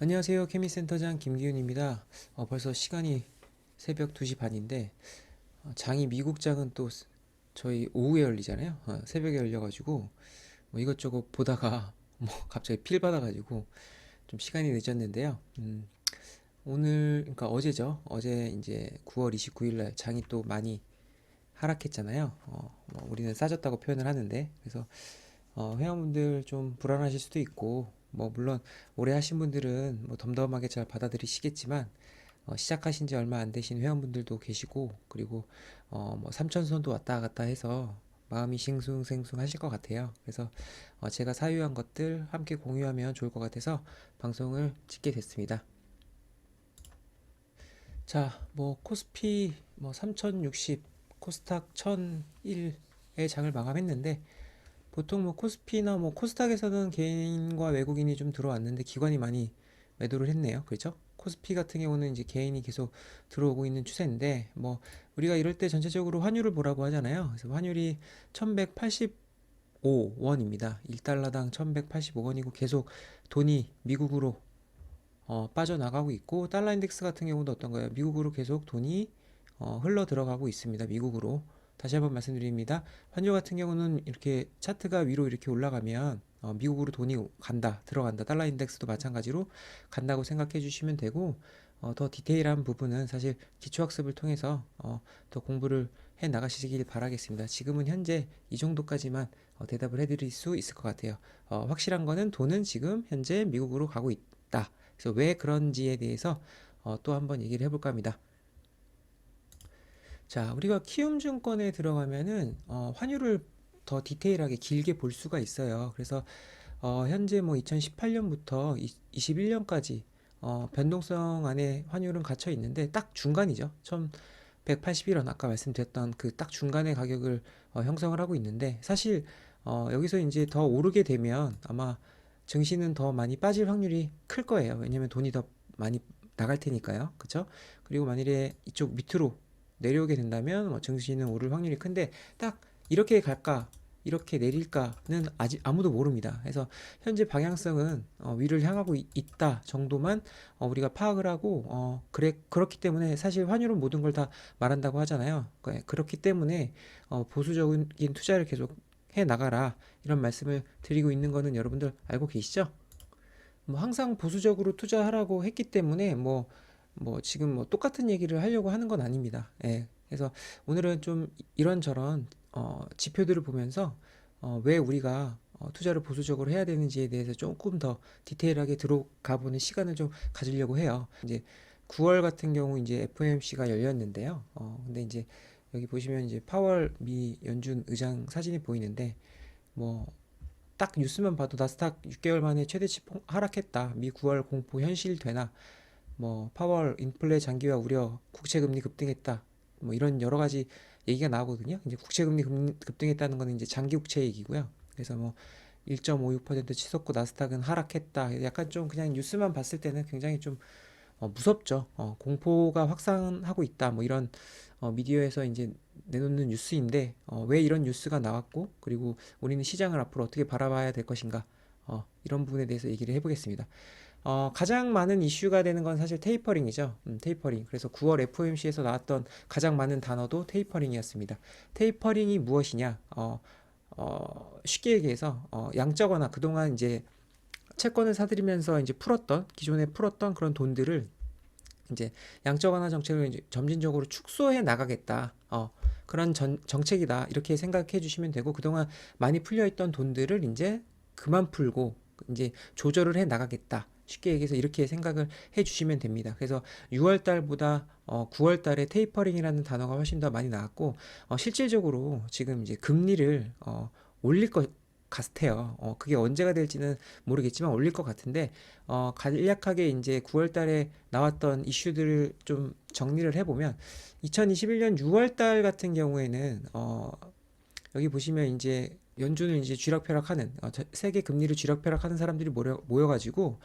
안녕하세요. 케미센터장 김기훈입니다. 벌써 시간이 새벽 2시 반인데 장이 미국장은 또 저희 오후에 열리잖아요. 새벽에 열려가지고 뭐 이것저것 보다가 뭐 갑자기 필 받아가지고 좀 시간이 늦었는데요. 오늘 그러니까 어제죠. 어제 이제 9월 29일 날 장이 또 많이 하락했잖아요. 뭐 우리는 싸졌다고 표현을 하는데 그래서 회원분들 좀 불안하실 수도 있고, 뭐, 물론, 오래 하신 분들은 뭐 덤덤하게 잘 받아들이시겠지만, 시작하신 지 얼마 안 되신 회원분들도 계시고, 그리고, 뭐, 삼천선도 왔다 갔다 해서 마음이 싱숭생숭 하실 것 같아요. 그래서, 제가 사유한 것들 함께 공유하면 좋을 것 같아서 방송을 찍게 됐습니다. 자, 뭐, 코스피, 뭐, 3060, 코스닥 1001의 장을 마감했는데, 보통 뭐 코스피나 뭐 코스닥에서는 개인과 외국인이 좀 들어왔는데 기관이 많이 매도를 했네요. 그렇죠? 코스피 같은 경우는 이제 개인이 계속 들어오고 있는 추세인데 뭐 우리가 이럴 때 전체적으로 환율을 보라고 하잖아요. 그래서 환율이 1185원입니다. 1달러당 1185원이고 계속 돈이 미국으로 빠져나가고 있고 달러 인덱스 같은 경우도 어떤 거예요? 미국으로 계속 돈이 흘러 들어가고 있습니다. 미국으로. 다시 한번 말씀드립니다. 환율 같은 경우는 이렇게 차트가 위로 이렇게 올라가면 미국으로 돈이 간다, 들어간다. 달러 인덱스도 마찬가지로 간다고 생각해 주시면 되고 더 디테일한 부분은 사실 기초학습을 통해서 더 공부를 해 나가시길 바라겠습니다. 지금은 현재 이 정도까지만 대답을 해드릴 수 있을 것 같아요. 확실한 거는 돈은 지금 현재 미국으로 가고 있다. 그래서 왜 그런지에 대해서 또 한번 얘기를 해볼까 합니다. 자, 우리가 키움증권에 들어가면은 환율을 더 디테일하게 길게 볼 수가 있어요. 그래서 현재 뭐 2018년부터 21년까지 변동성 안에 환율은 갇혀 있는데 딱 중간이죠. 1181원 아까 말씀드렸던 그 딱 중간의 가격을 형성을 하고 있는데 사실 여기서 이제 더 오르게 되면 아마 증시는 더 많이 빠질 확률이 클 거예요. 왜냐면 돈이 더 많이 나갈 테니까요. 그쵸? 그리고 만일에 이쪽 밑으로 내려오게 된다면 뭐 증시는 오를 확률이 큰데 딱 이렇게 갈까 이렇게 내릴까는 아직 아무도 모릅니다. 그래서 현재 방향성은 위를 향하고 있다 정도만 우리가 파악을 하고 그렇기 때문에 사실 환율은 모든 걸 다 말한다고 하잖아요. 그렇기 때문에 보수적인 투자를 계속 해 나가라 이런 말씀을 드리고 있는 거는 여러분들 알고 계시죠? 뭐 항상 보수적으로 투자하라고 했기 때문에 뭐 지금 뭐 똑같은 얘기를 하려고 하는 건 아닙니다. 예. 그래서 오늘은 좀 이런저런 지표들을 보면서 왜 우리가 투자를 보수적으로 해야 되는지에 대해서 조금 더 디테일하게 들어가 보는 시간을 좀 가지려고 해요. 이제 9월 같은 경우 이제 FOMC가 열렸는데요. 근데 이제 여기 보시면 이제 파월 미 연준 의장 사진이 보이는데 뭐 딱 뉴스만 봐도 나스닥 6개월 만에 최대치 하락했다. 미 9월 공포 현실되나? 뭐 파월 인플레 장기화 우려, 국채금리 급등했다. 뭐 이런 여러 가지 얘기가 나오거든요. 이제 국채금리 급등했다는 거는 이제 장기 국채 얘기고요. 그래서 뭐 1.56% 치솟고 나스닥은 하락했다. 약간 좀 그냥 뉴스만 봤을 때는 굉장히 좀 무섭죠. 공포가 확산하고 있다. 뭐 이런 미디어에서 이제 내놓는 뉴스인데 왜 이런 뉴스가 나왔고 그리고 우리는 시장을 앞으로 어떻게 바라봐야 될 것인가 이런 부분에 대해서 얘기를 해보겠습니다. 가장 많은 이슈가 되는 건 사실 테이퍼링이죠. 테이퍼링. 그래서 9월 FOMC에서 나왔던 가장 많은 단어도 테이퍼링이었습니다. 테이퍼링이 무엇이냐? 쉽게 얘기해서 양적 완화 그동안 이제 채권을 사들이면서 이제 기존에 풀었던 그런 돈들을 이제 양적 완화 정책을 이제 점진적으로 축소해 나가겠다. 그런 정책이다. 이렇게 생각해 주시면 되고 그동안 많이 풀려 있던 돈들을 이제 그만 풀고 이제 조절을 해 나가겠다. 쉽게 얘기해서 이렇게 생각을 해 주시면 됩니다. 그래서 6월 달보다 9월 달에 테이퍼링이라는 단어가 훨씬 더 많이 나왔고 실질적으로 지금 이제 금리를 올릴 것 같아요. 그게 언제가 될지는 모르겠지만 올릴 것 같은데 간략하게 이제 9월 달에 나왔던 이슈들을 좀 정리를 해보면 2021년 6월 달 같은 경우에는 여기 보시면 이제 연준을 이제 쥐락펴락하는 세계 금리를 쥐락펴락하는 사람들이 모여가지고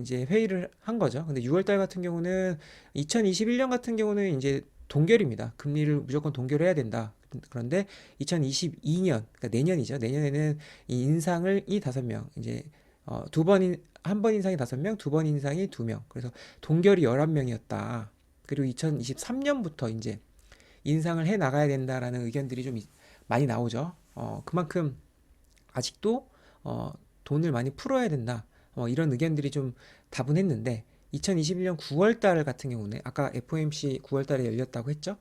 이제 회의를 한 거죠. 근데 6월 달 같은 경우는 2021년 같은 경우는 이제 동결입니다. 금리를 무조건 동결해야 된다. 그런데 2022년, 그러니까 내년이죠. 내년에는 이 인상을 이 5명 이제 두 번 한 번 인상이 5명, 두 번 인상이 2명. 그래서 동결이 11명이었다. 그리고 2023년부터 이제 인상을 해 나가야 된다라는 의견들이 좀 많이 나오죠. 그만큼 아직도 돈을 많이 풀어야 된다. 이런 의견들이 좀 다분했는데 2021년 9월 달 같은 경우는 아까 FOMC 9월 달에 열렸다고 했죠.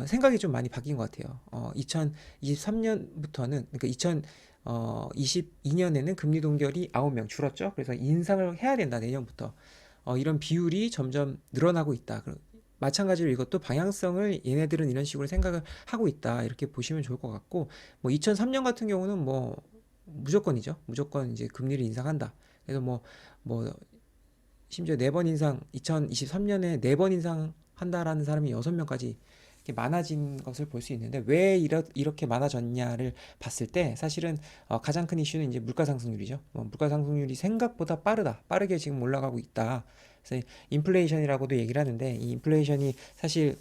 생각이 좀 많이 바뀐 것 같아요. 2023년부터는, 그러니까 2022년에는 금리 동결이 9명 줄었죠. 그래서 인상을 해야 된다, 내년부터. 이런 비율이 점점 늘어나고 있다. 마찬가지로 이것도 방향성을 얘네들은 이런 식으로 생각을 하고 있다. 이렇게 보시면 좋을 것 같고, 뭐 2003년 같은 경우는 뭐 무조건이죠. 무조건 이제 금리를 인상한다. 그래서 뭐 심지어 4번 인상, 2023년에 4번 인상한다라는 사람이 6명까지 이렇게 많아진 것을 볼 수 있는데, 왜 이렇게 많아졌냐를 봤을 때 사실은 가장 큰 이슈는 이제 물가 상승률이죠. 물가 상승률이 생각보다 빠르게 지금 올라가고 있다. 그래서 인플레이션이라고도 얘기를 하는데, 이 인플레이션이 사실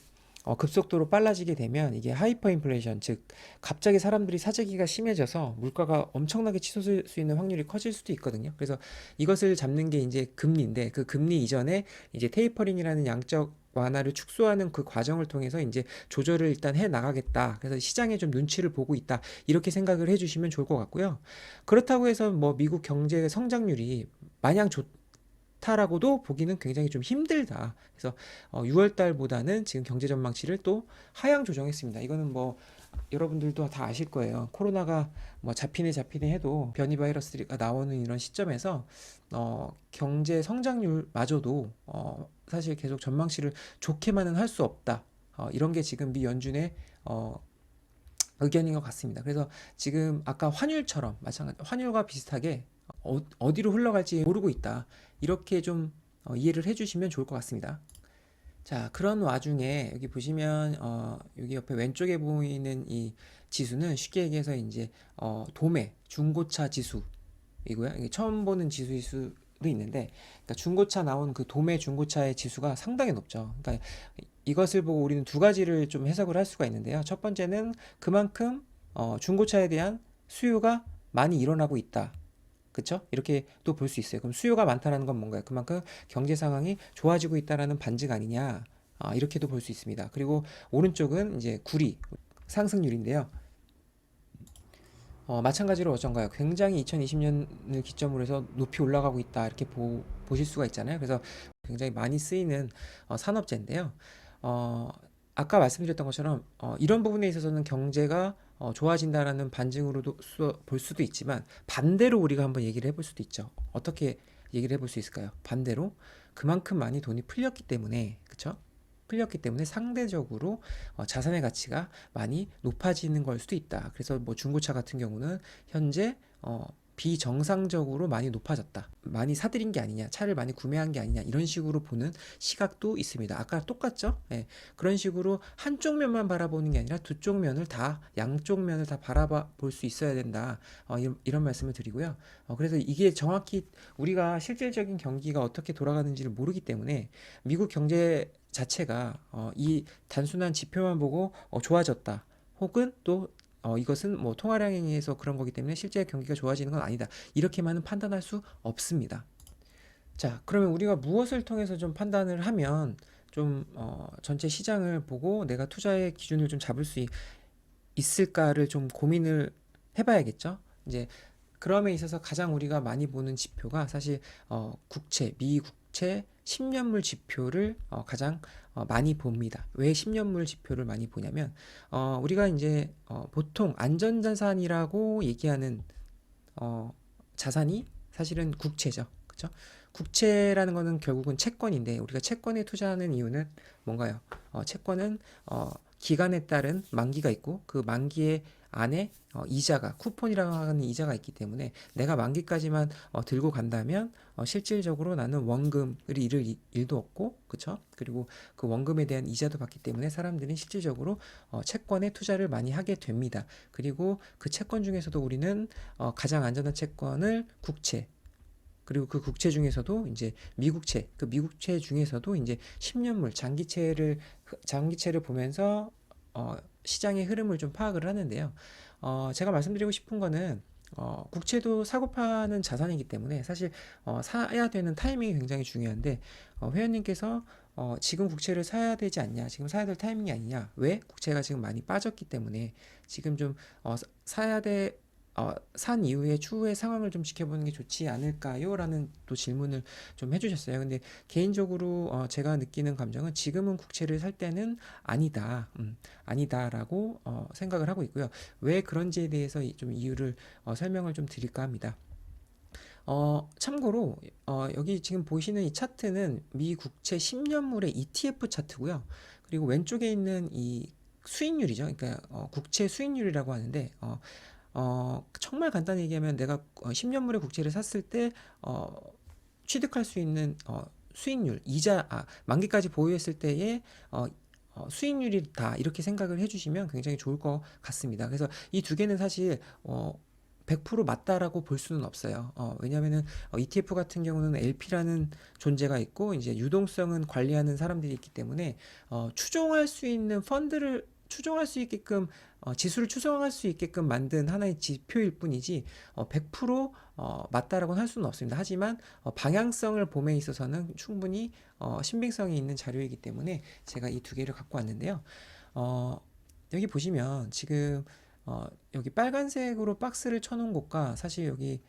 급속도로 빨라지게 되면 이게 하이퍼 인플레이션, 즉 갑자기 사람들이 사재기가 심해져서 물가가 엄청나게 치솟을 수 있는 확률이 커질 수도 있거든요. 그래서 이것을 잡는 게 이제 금리인데, 그 금리 이전에 이제 테이퍼링이라는 양적 완화를 축소하는 그 과정을 통해서 이제 조절을 일단 해 나가겠다. 그래서 시장에 좀 눈치를 보고 있다. 이렇게 생각을 해 주시면 좋을 것 같고요. 그렇다고 해서 뭐 미국 경제 성장률이 마냥 좋다라고도 보기는 굉장히 좀 힘들다. 그래서 6월 달보다는 지금 경제 전망치를 또 하향 조정했습니다. 이거는 뭐 여러분들도 다 아실 거예요. 코로나가 뭐 잡히네 해도 변이 바이러스가 나오는 이런 시점에서 경제 성장률마저도 사실 계속 전망치를 좋게만은 할 수 없다. 이런 게 지금 미 연준의 의견인 것 같습니다. 그래서 지금 아까 환율처럼 마찬가지, 환율과 비슷하게 어디로 흘러갈지 모르고 있다. 이렇게 좀 이해를 해주시면 좋을 것 같습니다. 자, 그런 와중에 여기 보시면 여기 옆에 왼쪽에 보이는 이 지수는 쉽게 얘기해서 이제 도매 중고차 지수이고요. 이게 처음 보는 지수일 수도 있는데, 그러니까 중고차 나온 그 도매 중고차의 지수가 상당히 높죠. 그러니까 이것을 보고 우리는 두 가지를 좀 해석을 할 수가 있는데요. 첫 번째는 그만큼 중고차에 대한 수요가 많이 일어나고 있다. 그쵸? 이렇게 또 볼 수 있어요. 그럼 수요가 많다는 건 뭔가요? 그만큼 경제 상황이 좋아지고 있다라는 반증 아니냐? 이렇게도 볼 수 있습니다. 그리고 오른쪽은 이제 구리 상승률인데요. 마찬가지로 어쩐가요? 굉장히 2020년을 기점으로 해서 높이 올라가고 있다. 이렇게 보실 수가 있잖아요. 그래서 굉장히 많이 쓰이는 산업재인데요. 어, 아까 말씀드렸던 것처럼 이런 부분에 있어서는 경제가 좋아진다라는 반증으로도 볼 수도 있지만, 반대로 우리가 한번 얘기를 해볼 수도 있죠. 어떻게 얘기를 해볼 수 있을까요? 반대로 그만큼 많이 돈이 풀렸기 때문에, 그쵸? 풀렸기 때문에 상대적으로 자산의 가치가 많이 높아지는 걸 수도 있다. 그래서 뭐 중고차 같은 경우는 현재 비정상적으로 많이 높아졌다. 많이 사들인 게 아니냐, 차를 많이 구매한 게 아니냐, 이런 식으로 보는 시각도 있습니다. 아까 똑같죠? 예, 그런 식으로 한쪽 면만 바라보는 게 아니라 두 쪽 면을 다, 양쪽 면을 다 바라볼 수 있어야 된다. 이런 말씀을 드리고요. 그래서 이게 정확히 우리가 실질적인 경기가 어떻게 돌아가는지를 모르기 때문에 미국 경제 자체가 이 단순한 지표만 보고 좋아졌다. 혹은 또 이것은 뭐 통화량에 의해서 그런 거기 때문에 실제 경기가 좋아지는 건 아니다. 이렇게만은 판단할 수 없습니다. 자, 그러면 우리가 무엇을 통해서 좀 판단을 하면 좀 전체 시장을 보고 내가 투자의 기준을 좀 잡을 수 있을까를 좀 고민을 해봐야겠죠. 이제 그럼에 있어서 가장 우리가 많이 보는 지표가 사실 미국채 10년물 지표를 가장 많이 봅니다. 왜 10년물 지표를 많이 보냐면 우리가 이제 보통 안전자산이라고 얘기하는 자산이 사실은 국채죠. 그렇죠? 국채라는 거는 결국은 채권인데, 우리가 채권에 투자하는 이유는 뭔가요? 채권은 기간에 따른 만기가 있고, 그 만기의 안에 이자가, 쿠폰이라고 하는 이자가 있기 때문에 내가 만기까지만 들고 간다면 실질적으로 나는 원금을 잃을 일도 없고, 그쵸? 그리고 그 원금에 대한 이자도 받기 때문에 사람들은 실질적으로 채권에 투자를 많이 하게 됩니다. 그리고 그 채권 중에서도 우리는 가장 안전한 채권을 국채, 그리고 그 국채 중에서도 이제 미국채, 그 미국채 중에서도 이제 10년물 장기채를 보면서 시장의 흐름을 좀 파악을 하는데요. 제가 말씀드리고 싶은 거는 국채도 사고 파는 자산이기 때문에 사실 사야 되는 타이밍이 굉장히 중요한데 회원님께서 지금 국채를 사야 되지 않냐, 지금 사야 될 타이밍이 아니냐, 왜? 국채가 지금 많이 빠졌기 때문에 지금 좀 사야 돼, 산 이후에 추후의 상황을 좀 지켜보는 게 좋지 않을까요? 라는 또 질문을 좀 해주셨어요. 근데 개인적으로 제가 느끼는 감정은 지금은 국채를 살 때는 아니다, 아니다라고 생각을 하고 있고요. 왜 그런지에 대해서 좀 이유를 설명을 좀 드릴까 합니다. 참고로 여기 지금 보시는 이 차트는 미 국채 10년물의 ETF 차트고요. 그리고 왼쪽에 있는 이 수익률이죠. 그러니까 국채 수익률이라고 하는데 정말 간단히 얘기하면 내가 10년물의 국채를 샀을 때 취득할 수 있는 수익률, 만기까지 보유했을 때의 수익률이다 이렇게 생각을 해주시면 굉장히 좋을 것 같습니다. 그래서 이 두 개는 사실 100% 맞다라고 볼 수는 없어요. 왜냐하면은 ETF 같은 경우는 LP라는 존재가 있고 이제 유동성은 관리하는 사람들이 있기 때문에 추종할 수 있는 펀드를 추종할 수 있게끔 지수를 추종할 수 있게끔 만든 하나의 지표일 뿐이지 100% 맞다라고는 할 수는 없습니다. 하지만 방향성을 봄에 있어서는 충분히 신빙성이 있는 자료이기 때문에 제가 이 두 개를 갖고 왔는데요. 어, 여기 보시면 지금 여기 빨간색으로 박스를 쳐놓은 곳과 사실 여기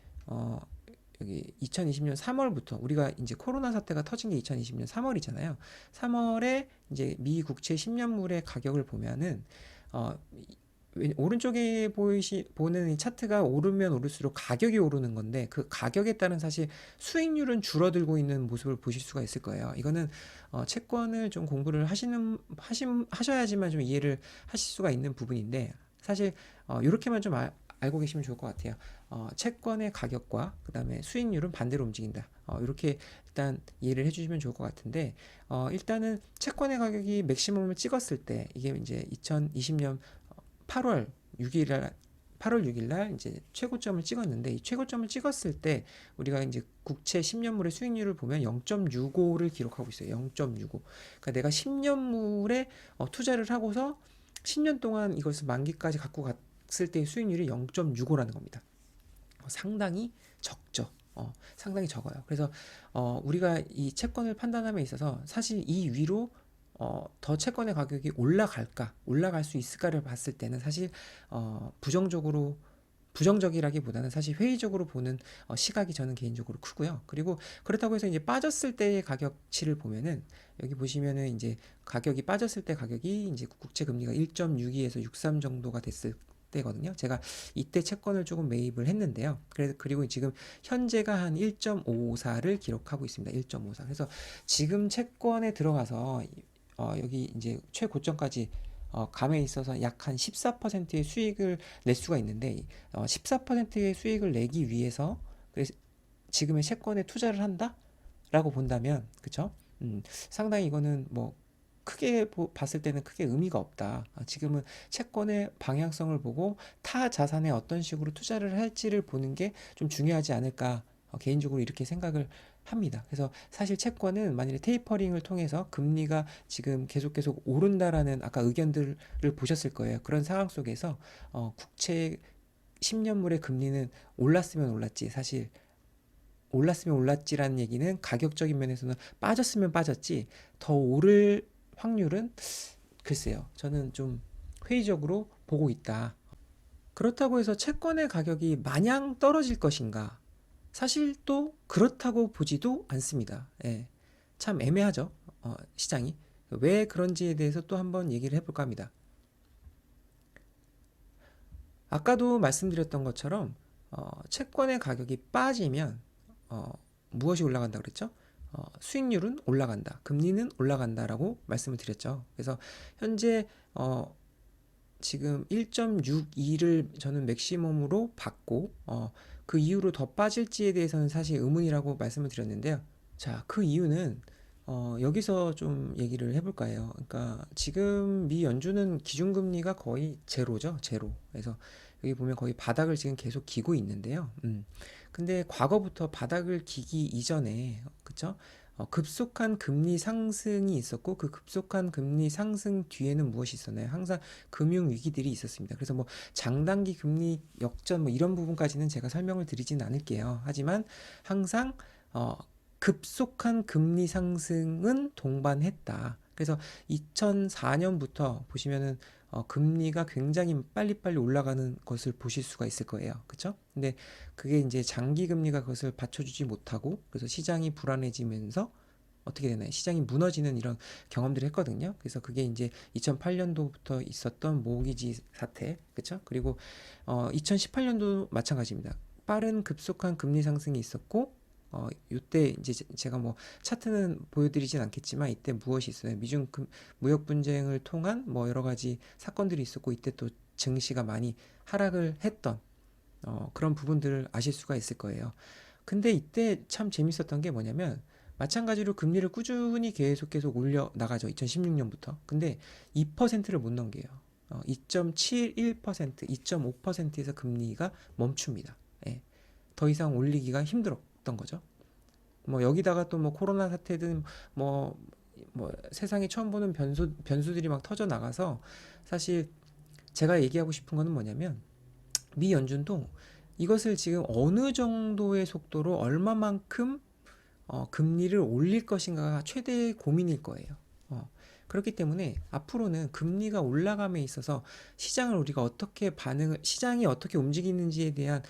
2020년 3월부터 우리가 이제 코로나 사태가 터진 게 2020년 3월이잖아요. 3월에 이제 미 국채 10년물의 가격을 보면은 어, 오른쪽에 보는 이 차트가 오르면 오를수록 가격이 오르는 건데 그 가격에 따른 사실 수익률은 줄어들고 있는 모습을 보실 수가 있을 거예요. 이거는 채권을 좀 공부를 하셔야지만 좀 이해를 하실 수가 있는 부분인데 사실 이렇게만 좀 알고 계시면 좋을 것 같아요. 채권의 가격과 그다음에 수익률은 반대로 움직인다. 이렇게 일단 이해를 해주시면 좋을 것 같은데 일단은 채권의 가격이 맥시멈을 찍었을 때 이게 이제 2020년 8월 6일 날 8월 6일 날 이제 최고점을 찍었는데 이 최고점을 찍었을 때 우리가 이제 국채 10년물의 수익률을 보면 0.65를 기록하고 있어요. 0.65. 그러니까 내가 10년물에 투자를 하고서 10년 동안 이것을 만기까지 갖고 갔을 때의 수익률이 0.65라는 겁니다. 상당히 적죠. 상당히 적어요. 그래서 우리가 이 채권을 판단함에 있어서 사실 이 위로 더 채권의 가격이 올라갈 수 있을까를 봤을 때는 사실 부정적이라기보다는 사실 회의적으로 보는 시각이 저는 개인적으로 크고요. 그리고 그렇다고 해서 이제 빠졌을 때의 가격치를 보면은 여기 보시면은 이제 가격이 빠졌을 때 가격이 이제 국채 금리가 1.62에서 63 정도가 됐을 때거든요. 제가 이때 채권을 조금 매입을 했는데요. 그리고 지금 현재가 한 1.54를 기록하고 있습니다. 1.54. 그래서 지금 채권에 들어가서 여기 이제 최고점까지 감에 있어서 약 한 14%의 수익을 낼 수가 있는데 14%의 수익을 내기 위해서 그래서 지금의 채권에 투자를 한다라고 본다면 그쵸? 상당히 이거는 뭐 크게 봤을 때는 크게 의미가 없다. 지금은 채권의 방향성을 보고 타 자산에 어떤 식으로 투자를 할지를 보는 게 좀 중요하지 않을까 개인적으로 이렇게 생각을 합니다. 그래서 사실 채권은 만일에 테이퍼링을 통해서 금리가 지금 계속 오른다라는 아까 의견들을 보셨을 거예요. 그런 상황 속에서 국채 10년물의 금리는 올랐으면 올랐지 사실 올랐으면 올랐지라는 얘기는 가격적인 면에서는 빠졌으면 빠졌지 더 오를 확률은 글쎄요. 저는 좀 회의적으로 보고 있다. 그렇다고 해서 채권의 가격이 마냥 떨어질 것인가? 사실 또 그렇다고 보지도 않습니다. 예, 참 애매하죠. 시장이. 왜 그런지에 대해서 또 한번 얘기를 해볼까 합니다. 아까도 말씀드렸던 것처럼 채권의 가격이 빠지면 무엇이 올라간다 그랬죠? 수익률은 올라간다, 금리는 올라간다라고 말씀을 드렸죠. 그래서 현재 지금 1.62를 저는 맥시멈으로 받고 그 이후로 더 빠질지에 대해서는 사실 의문이라고 말씀을 드렸는데요. 자, 그 이유는 여기서 좀 얘기를 해볼까 해요. 그러니까 지금 미 연준은 기준금리가 거의 제로죠, 제로. 그래서 여기 보면 거의 바닥을 지금 계속 기고 있는데요. 근데 과거부터 바닥을 기기 이전에, 그쵸? 급속한 금리 상승이 있었고 그 급속한 금리 상승 뒤에는 무엇이 있었나요? 항상 금융 위기들이 있었습니다. 그래서 뭐 장단기 금리 역전 뭐 이런 부분까지는 제가 설명을 드리진 않을게요. 하지만 항상 어, 급속한 금리 상승은 동반했다. 그래서 2004년부터 보시면은 금리가 굉장히 빨리빨리 올라가는 것을 보실 수가 있을 거예요. 그쵸? 근데 그게 이제 장기 금리가 그것을 받쳐주지 못하고 그래서 시장이 불안해지면서 어떻게 되나요? 시장이 무너지는 이런 경험들을 했거든요. 그래서 그게 이제 2008년도부터 있었던 모기지 사태, 그쵸? 그리고 2018년도 마찬가지입니다. 빠른 급속한 금리 상승이 있었고 이때 이제 제가 뭐 차트는 보여드리진 않겠지만 이때 무엇이 있어요? 미중 무역 분쟁을 통한 뭐 여러 가지 사건들이 있었고 이때 또 증시가 많이 하락을 했던 그런 부분들을 아실 수가 있을 거예요. 근데 이때 참 재밌었던 게 뭐냐면 마찬가지로 금리를 꾸준히 계속 올려 나가죠. 2016년부터. 근데 2%를 못 넘겨요. 2.71%, 2.5%에서 금리가 멈춥니다. 예. 더 이상 올리기가 힘들었던 거죠. 뭐 여기다가 또 뭐 코로나 사태든 뭐, 뭐 세상에 처음 보는 변수들이 막 터져 나가서 사실 제가 얘기하고 싶은 거는 뭐냐면 미 연준도 이것을 지금 어느 정도의 속도로 얼마만큼 금리를 올릴 것인가가 최대의 고민일 거예요. 그렇기 때문에 앞으로는 금리가 올라감에 있어서 시장을 우리가 어떻게 시장이 어떻게 움직이는지에 대한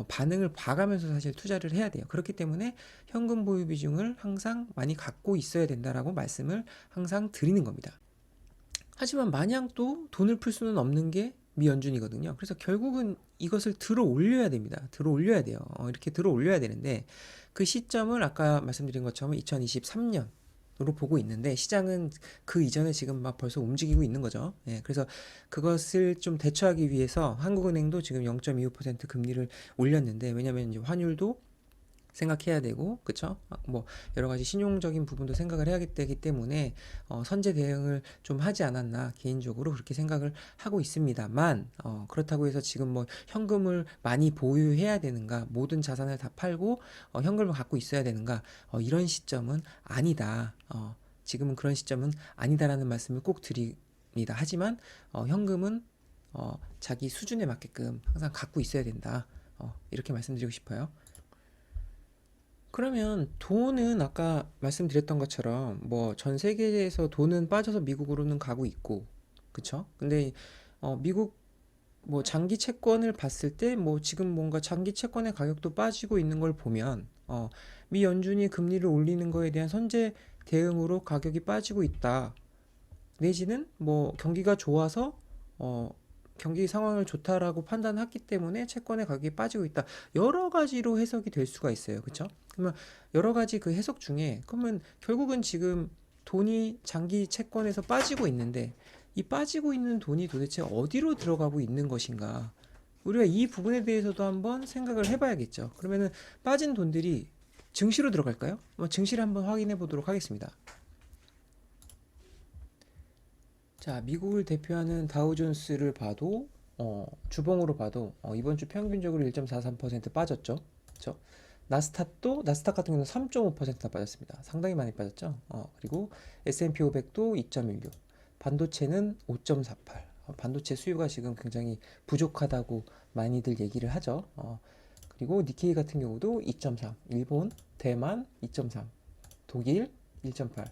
반응을 봐가면서 사실 투자를 해야 돼요. 그렇기 때문에 현금 보유 비중을 항상 많이 갖고 있어야 된다라고 말씀을 항상 드리는 겁니다. 하지만 마냥 또 돈을 풀 수는 없는 게 미연준이거든요. 그래서 결국은 이것을 들어 올려야 됩니다. 들어 올려야 돼요. 이렇게 들어 올려야 되는데 그 시점을 아까 말씀드린 것처럼 2023년으로 보고 있는데 시장은 그 이전에 지금 막 벌써 움직이고 있는 거죠. 예, 그래서 그것을 좀 대처하기 위해서 한국은행도 지금 0.25% 금리를 올렸는데 왜냐면 이제 환율도 생각해야 되고, 그쵸? 뭐, 여러 가지 신용적인 부분도 생각을 해야 되기 때문에, 선제 대응을 좀 하지 않았나, 개인적으로 그렇게 생각을 하고 있습니다만, 그렇다고 해서 지금 뭐, 현금을 많이 보유해야 되는가, 모든 자산을 다 팔고, 현금을 갖고 있어야 되는가, 이런 시점은 아니다. 지금은 그런 시점은 아니다라는 말씀을 꼭 드립니다. 하지만, 현금은, 자기 수준에 맞게끔 항상 갖고 있어야 된다. 이렇게 말씀드리고 싶어요. 그러면 돈은 아까 말씀드렸던 것처럼 뭐 전 세계에서 돈은 빠져서 미국으로는 가고 있고, 그쵸? 근데 미국 뭐 장기 채권을 봤을 때 뭐 지금 뭔가 장기 채권의 가격도 빠지고 있는 걸 보면 미 연준이 금리를 올리는 거에 대한 선제 대응으로 가격이 빠지고 있다. 내지는 뭐 경기가 좋아서 어, 경기 상황을 좋다라고 판단했기 때문에 채권의 가격이 빠지고 있다. 여러 가지로 해석이 될 수가 있어요. 그렇죠? 그러면 여러 가지 그 해석 중에 그러면 결국은 지금 돈이 장기 채권에서 빠지고 있는데 이 빠지고 있는 돈이 도대체 어디로 들어가고 있는 것인가? 우리가 이 부분에 대해서도 한번 생각을 해봐야겠죠. 그러면은 빠진 돈들이 증시로 들어갈까요? 증시를 한번 확인해 보도록 하겠습니다. 자, 미국을 대표하는 다우존스를 봐도 주봉으로 봐도 이번 주 평균적으로 1.43% 빠졌죠. 그렇죠? 나스닥 같은 경우는 3.5%나 빠졌습니다. 상당히 많이 빠졌죠. 그리고 S&P 500도 2.16, 반도체는 5.48. 반도체 수요가 지금 굉장히 부족하다고 많이들 얘기를 하죠. 그리고 니케이 같은 경우도 2.3, 일본, 대만 2.3, 독일 1.8,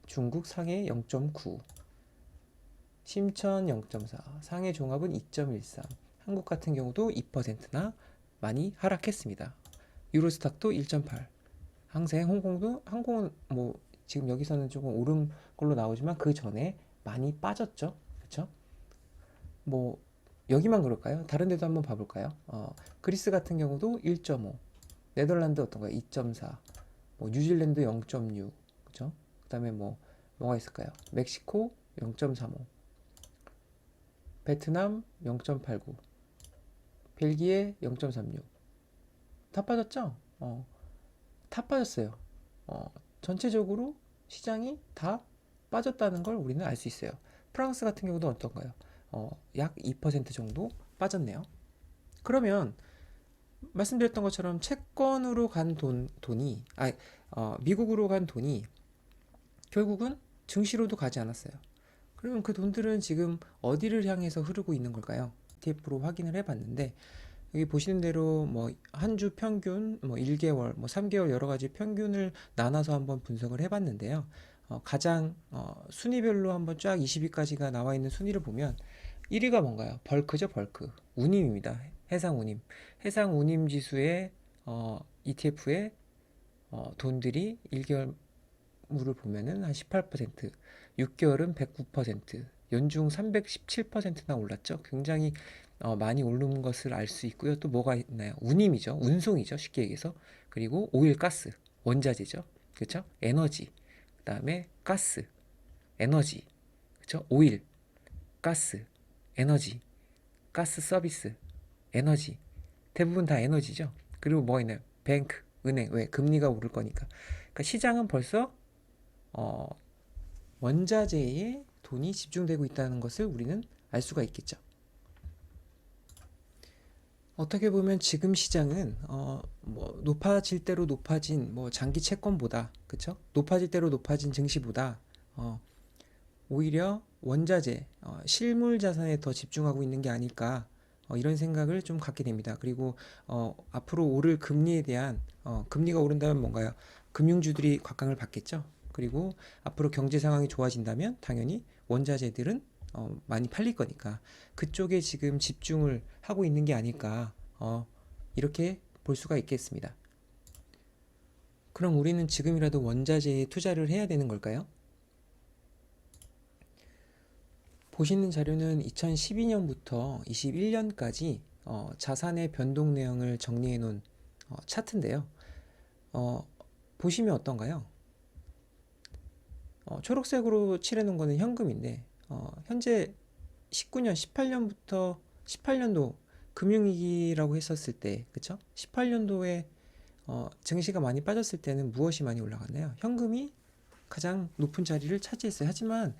중국 상해 0.9, 심천 0.4, 상해 종합은 2.13, 한국 같은 경우도 2%나 많이 하락했습니다. 유로스탁도 1.8, 항생, 항공은 뭐 지금 여기서는 조금 오른 걸로 나오지만 그 전에 많이 빠졌죠. 그렇죠? 뭐 여기만 그럴까요? 다른 데도 한번 봐볼까요? 그리스 같은 경우도 1.5, 네덜란드 어떤가요? 2.4, 뭐 뉴질랜드 0.6, 그렇죠? 그다음에 뭐가 있을까요? 멕시코 0.35, 베트남 0.89, 벨기에 0.36. 다 빠졌죠? 다 빠졌어요. 전체적으로 시장이 다 빠졌다는 걸 우리는 알 수 있어요. 프랑스 같은 경우도 어떤가요? 약 2% 정도 빠졌네요. 그러면 말씀드렸던 것처럼 채권으로 간 돈이 미국으로 간 돈이 결국은 증시로도 가지 않았어요. 그러면 그 돈들은 지금 어디를 향해서 흐르고 있는 걸까요? ETF로 확인을 해봤는데 여기 보시는 대로 뭐 한 주 평균, 뭐 1개월, 뭐 3개월 여러 가지 평균을 나눠서 한번 분석을 해봤는데요. 가장 순위별로 한번 쫙 20위까지가 나와 있는 순위를 보면 1위가 뭔가요? 벌크죠, 벌크. 운임입니다. 해상 운임. 해상 운임 지수의 ETF의 돈들이 1개월물을 보면은 한 18%, 6개월은 109%, 연중 317%나 올랐죠. 굉장히 많이 오른 것을 알 수 있고요. 또 뭐가 있나요? 운임이죠. 운송이죠. 쉽게 얘기해서. 그리고 오일, 가스, 원자재죠. 그렇죠? 에너지, 그다음에 가스, 에너지, 그렇죠? 오일, 가스, 에너지, 가스 서비스, 에너지. 대부분 다 에너지죠. 그리고 뭐 있나요? 뱅크, 은행. 왜? 금리가 오를 거니까. 그러니까 시장은 벌써 어, 원자재에 돈이 집중되고 있다는 것을 우리는 알 수가 있겠죠. 어떻게 보면 지금 시장은 뭐 높아질 대로 높아진 뭐 장기 채권보다 그쵸? 높아질 대로 높아진 증시보다 오히려 원자재, 실물 자산에 더 집중하고 있는 게 아닐까 이런 생각을 좀 갖게 됩니다. 그리고 앞으로 오를 금리에 대한 금리가 오른다면 뭔가요? 금융주들이 곽강을 받겠죠. 그리고 앞으로 경제 상황이 좋아진다면 당연히 원자재들은 많이 팔릴 거니까 그쪽에 지금 집중을 하고 있는 게 아닐까 이렇게 볼 수가 있겠습니다. 그럼 우리는 지금이라도 원자재에 투자를 해야 되는 걸까요? 보시는 자료는 2012년부터 21년까지 자산의 변동 내역을 정리해 놓은 차트인데요. 보시면 어떤가요? 초록색으로 칠해놓은 거는 현금인데 현재 19년, 18년부터 18년도 금융위기라고 했었을 때, 그쵸? 18년도에 증시가 많이 빠졌을 때는 무엇이 많이 올라갔나요? 현금이 가장 높은 자리를 차지했어요. 하지만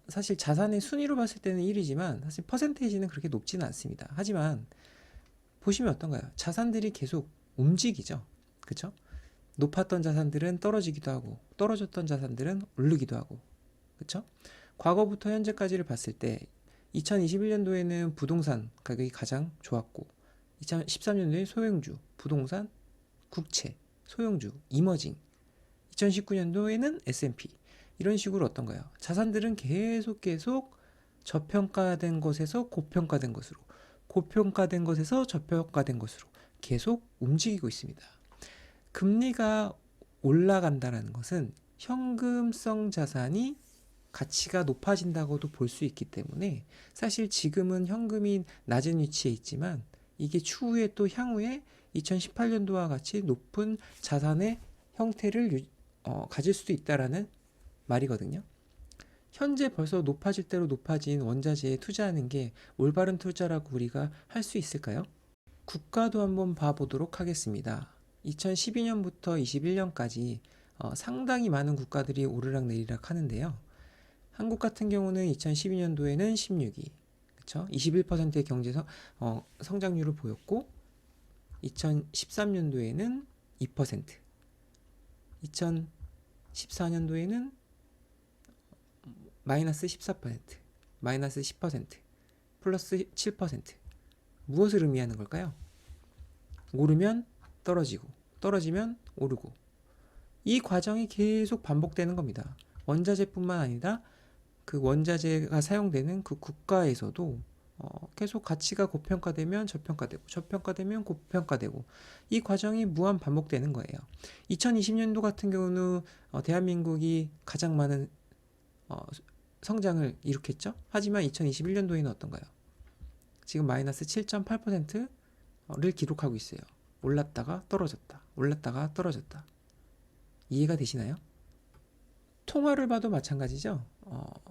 사실 자산의 순위로 봤을 때는 1위지만 사실 퍼센테이지는 그렇게 높지는 않습니다. 하지만 보시면 어떤가요? 자산들이 계속 움직이죠. 그쵸? 높았던 자산들은 떨어지기도 하고 떨어졌던 자산들은 오르기도 하고 그쵸? 과거부터 현재까지를 봤을 때 2021년도에는 부동산 가격이 가장 좋았고 2013년도에 소형주, 부동산, 국채, 소형주, 이머징 2019년도에는 S&P 이런 식으로 어떤가요? 자산들은 계속 저평가된 것에서 고평가된 것으로 고평가된 것에서 저평가된 것으로 계속 움직이고 있습니다. 금리가 올라간다는 것은 현금성 자산이 가치가 높아진다고도 볼 수 있기 때문에 사실 지금은 현금이 낮은 위치에 있지만 이게 추후에 또 향후에 2018년도와 같이 높은 자산의 형태를 가질 수도 있다라는 말이거든요. 현재 벌써 높아질 대로 높아진 원자재에 투자하는 게 올바른 투자라고 우리가 할 수 있을까요? 국가도 한번 봐보도록 하겠습니다. 2012년부터 21년까지 상당히 많은 국가들이 오르락 내리락 하는데요. 한국 같은 경우는 2012년도에는 16위, 그쵸? 21%의 경제 성장률을 보였고, 2013년도에는 2%, 2014년도에는 마이너스 14%, 마이너스 10%, 플러스 7%. 무엇을 의미하는 걸까요? 오르면 떨어지고, 떨어지면 오르고. 이 과정이 계속 반복되는 겁니다. 원자재뿐만 아니라 그 원자재가 사용되는 그 국가에서도 계속 가치가 고평가되면 저평가되고 저평가되면 고평가되고 이 과정이 무한 반복되는 거예요. 2020년도 같은 경우는 대한민국이 가장 많은 성장을 일으켰죠. 하지만 2021년도에는 어떤가요? 지금 마이너스 7.8%를 기록하고 있어요. 올랐다가 떨어졌다. 올랐다가 떨어졌다. 이해가 되시나요? 통화를 봐도 마찬가지죠.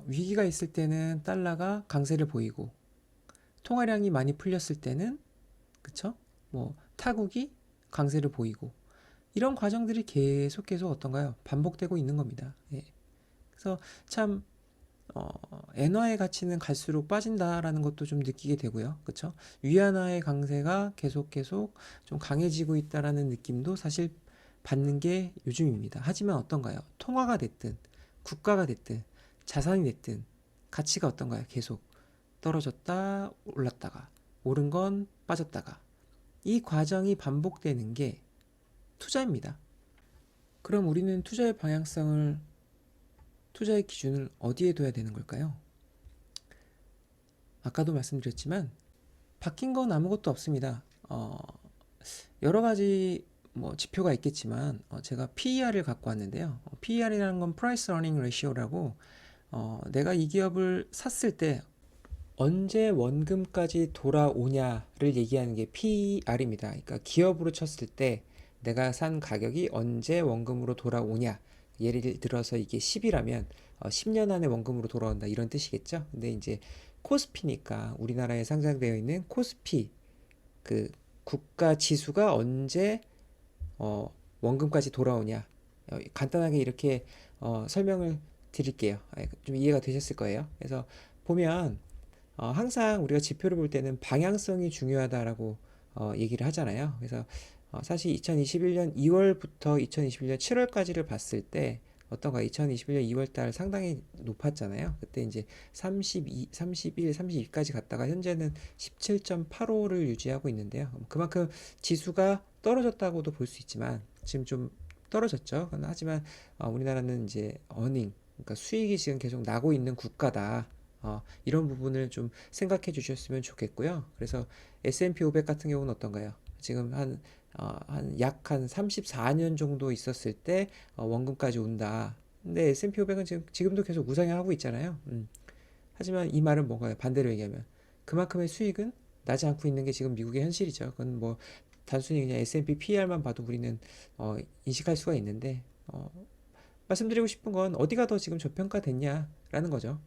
위기가 있을 때는 달러가 강세를 보이고 통화량이 많이 풀렸을 때는 그쵸? 뭐 타국이 강세를 보이고 이런 과정들이 계속 어떤가요? 반복되고 있는 겁니다. 예. 그래서 참 어, 엔화의 가치는 갈수록 빠진다라는 것도 좀 느끼게 되고요. 그쵸? 위안화의 강세가 계속 좀 강해지고 있다라는 느낌도 사실 받는 게 요즘입니다. 하지만 어떤가요? 통화가 됐든 국가가 됐든 자산이 됐든 가치가 어떤가요? 계속 떨어졌다 올랐다가 오른 건 빠졌다가 이 과정이 반복되는 게 투자입니다. 그럼 우리는 투자의 기준을 어디에 둬야 되는 걸까요? 아까도 말씀드렸지만 바뀐 건 아무것도 없습니다. 여러 가지 뭐 지표가 있겠지만 제가 PER을 갖고 왔는데요. PER이라는 건 Price Earning Ratio라고 내가 이 기업을 샀을 때 언제 원금까지 돌아오냐를 얘기하는 게 PER입니다. 그러니까 기업으로 쳤을 때 내가 산 가격이 언제 원금으로 돌아오냐. 예를 들어서 이게 10이라면 10년 안에 원금으로 돌아온다 이런 뜻이겠죠. 근데 이제 코스피니까 우리나라에 상장되어 있는 코스피 그 국가 지수가 언제 원금까지 돌아오냐. 간단하게 이렇게 설명을 드릴게요. 좀 이해가 되셨을 거예요. 그래서 보면 항상 우리가 지표를 볼 때는 방향성이 중요하다라고 얘기를 하잖아요. 그래서 사실 2021년 2월부터 2021년 7월까지를 봤을 때 어떤가 2021년 2월 달 상당히 높았잖아요. 그때 이제 32, 31, 32까지 갔다가 현재는 17.85를 유지하고 있는데요. 그만큼 지수가 떨어졌다고도 볼 수 있지만 지금 좀 떨어졌죠. 하지만 우리나라는 이제 어닝, 그러니까 수익이 지금 계속 나고 있는 국가다. 이런 부분을 좀 생각해 주셨으면 좋겠고요. 그래서 S&P 500 같은 경우는 어떤가요? 지금 한 34년 정도 있었을 때 원금까지 온다. 근데 S&P 500은 지금도 계속 우상향하고 있잖아요. 하지만 이 말은 뭔가요? 반대로 얘기하면 그만큼의 수익은 나지 않고 있는 게 지금 미국의 현실이죠. 그건 뭐 단순히 그냥 S&P PER만 봐도 우리는 인식할 수가 있는데 말씀드리고 싶은 건 어디가 더 지금 저평가됐냐라는 거죠.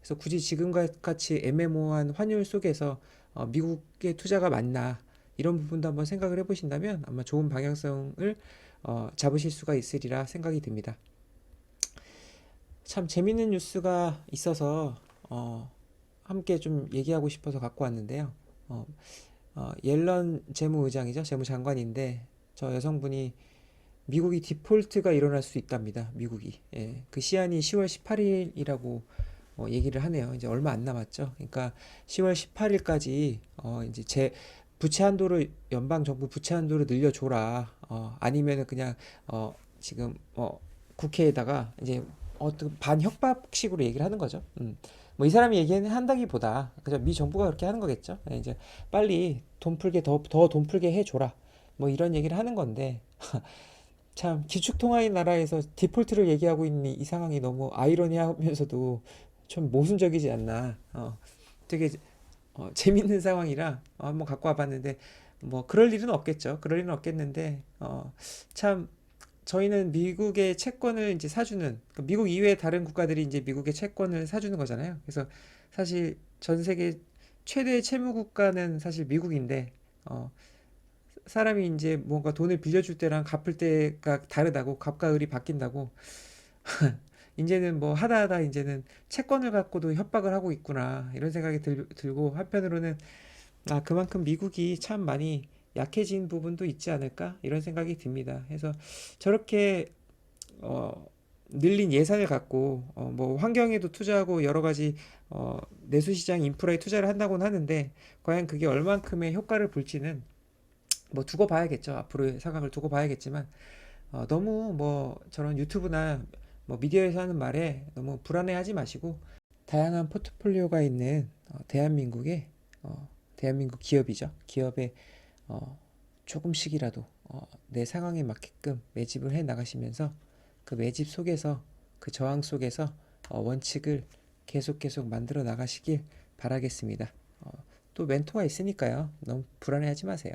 그래서 굳이 지금과 같이 애매모호한 환율 속에서 미국의 투자가 맞나 이런 부분도 한번 생각을 해보신다면 아마 좋은 방향성을 잡으실 수가 있으리라 생각이 듭니다. 참 재밌는 뉴스가 있어서 함께 좀 얘기하고 싶어서 갖고 왔는데요. 옐런 재무의장이죠. 재무장관인데 저 여성분이 미국이 디폴트가 일어날 수 있답니다. 미국이. 예, 그 시한이 10월 18일이라고 얘기를 하네요. 이제 얼마 안 남았죠. 그러니까 10월 18일까지 이제 제 부채 한도를 연방 정부 부채 한도를 늘려줘라. 아니면은 그냥 지금 국회에다가 이제 어떤 반협박식으로 얘기를 하는 거죠. 뭐 이 사람이 얘기는 한다기보다 그냥 미 정부가 그렇게 하는 거겠죠. 예, 이제 빨리 돈 풀게 더 돈 풀게 해줘라. 뭐 이런 얘기를 하는 건데 참 기축통화인 나라에서 디폴트를 얘기하고 있는 이 상황이 너무 아이러니하면서도 좀 모순적이지 않나. 되게 재밌는 상황이라 한번 갖고 와봤는데 뭐 그럴 일은 없겠죠. 그럴 일은 없겠는데 참 저희는 미국의 채권을 이제 사주는 그러니까 미국 이외의 다른 국가들이 이제 미국의 채권을 사주는 거잖아요. 그래서 사실 전 세계 최대의 채무 국가는 사실 미국인데 어, 사람이 이제 뭔가 돈을 빌려줄 때랑 갚을 때가 다르다고 값과 을이 바뀐다고 이제는 뭐 하다 하다 이제는 채권을 갖고도 협박을 하고 있구나 이런 생각이 들고 한편으로는 그만큼 미국이 참 많이 약해진 부분도 있지 않을까 이런 생각이 듭니다. 그래서 저렇게 어, 늘린 예산을 갖고 뭐 환경에도 투자하고 여러 가지 내수시장 인프라에 투자를 한다고는 하는데 과연 그게 얼만큼의 효과를 볼지는 뭐 두고 봐야겠죠. 앞으로의 상황을 두고 봐야겠지만 너무 뭐 저런 유튜브나 뭐 미디어에서 하는 말에 너무 불안해하지 마시고 다양한 포트폴리오가 있는 대한민국 기업이죠. 기업에 조금씩이라도 내 상황에 맞게끔 매집을 해 나가시면서 그 매집 속에서 그 저항 속에서 원칙을 계속 만들어 나가시길 바라겠습니다. 또 멘토가 있으니까요. 너무 불안해하지 마세요.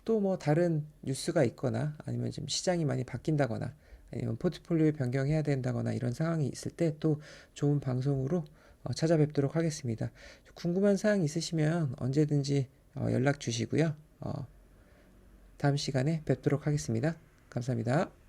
또 뭐 다른 뉴스가 있거나 아니면 좀 시장이 많이 바뀐다거나 아니면 포트폴리오 변경해야 된다거나 이런 상황이 있을 때 또 좋은 방송으로 찾아뵙도록 하겠습니다. 궁금한 사항 있으시면 언제든지 연락 주시고요. 다음 시간에 뵙도록 하겠습니다. 감사합니다.